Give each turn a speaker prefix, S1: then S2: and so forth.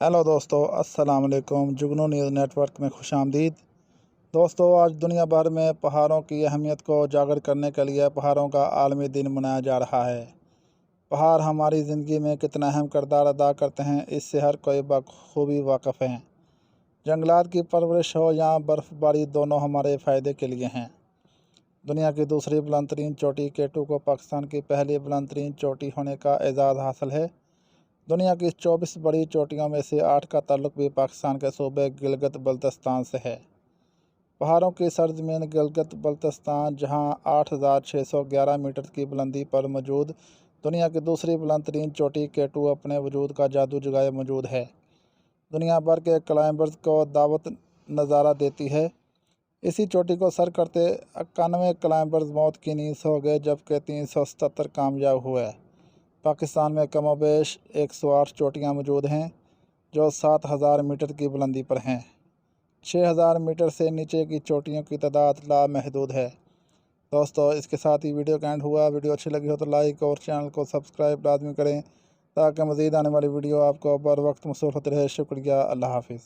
S1: Hello दोस्तों, अस्सलाम वालेकुम। जुगनू न्यूज़ नेटवर्क में खुशामदीद। दोस्तों, आज दुनिया भर में पहाड़ों की अहमियत को उजागर करने के लिए पहाड़ों का आलमी दिन मनाया जा रहा है। पहाड़ हमारी ज़िंदगी में कितना अहम किरदार अदा करते हैं, इससे हर कोई बखूबी वाकिफ़ है। जंगलात की परवरिश हो या बर्फ़बारी, दोनों हमारे फ़ायदे के लिए हैं। दुनिया की दूसरी बुलंद तरीन चोटी केटू को पाकिस्तान की पहली बुलंद तरीन चोटी होने का एजाज़ हासिल है। दुनिया की 24 बड़ी चोटियों में से 8 का ताल्लुक भी पाकिस्तान के सूबे गिलगित बल्तिस्तान से है। पहाड़ों की सरजमीन गिलगित बल्तिस्तान, जहां 8,611 मीटर की बुलंदी पर मौजूद दुनिया की दूसरी बुलंद तरीन चोटी केटू अपने वजूद का जादू जगाए मौजूद है। दुनिया भर के क्लाइंबर्स को दावत नज़ारा देती है। इसी चोटी को सर करते 91 क्लाइंबर्स मौत की नींद सो गए, जबकि 377 कामयाब हुए। पाकिस्तान में कमोबेश 108 चोटियाँ मौजूद हैं, जो 7,000 मीटर की बुलंदी पर हैं। 6,000 मीटर से नीचे की चोटियों की तादाद लामहदूद है। दोस्तों, इसके साथ ही वीडियो का एंड हुआ। वीडियो अच्छी लगी हो तो लाइक और चैनल को सब्सक्राइब लाजमी करें, ताकि मज़ीद आने वाली वीडियो आपको बर वक्त मौसूल होती रहे। शुक्रिया। अल्लाह हाफिज़।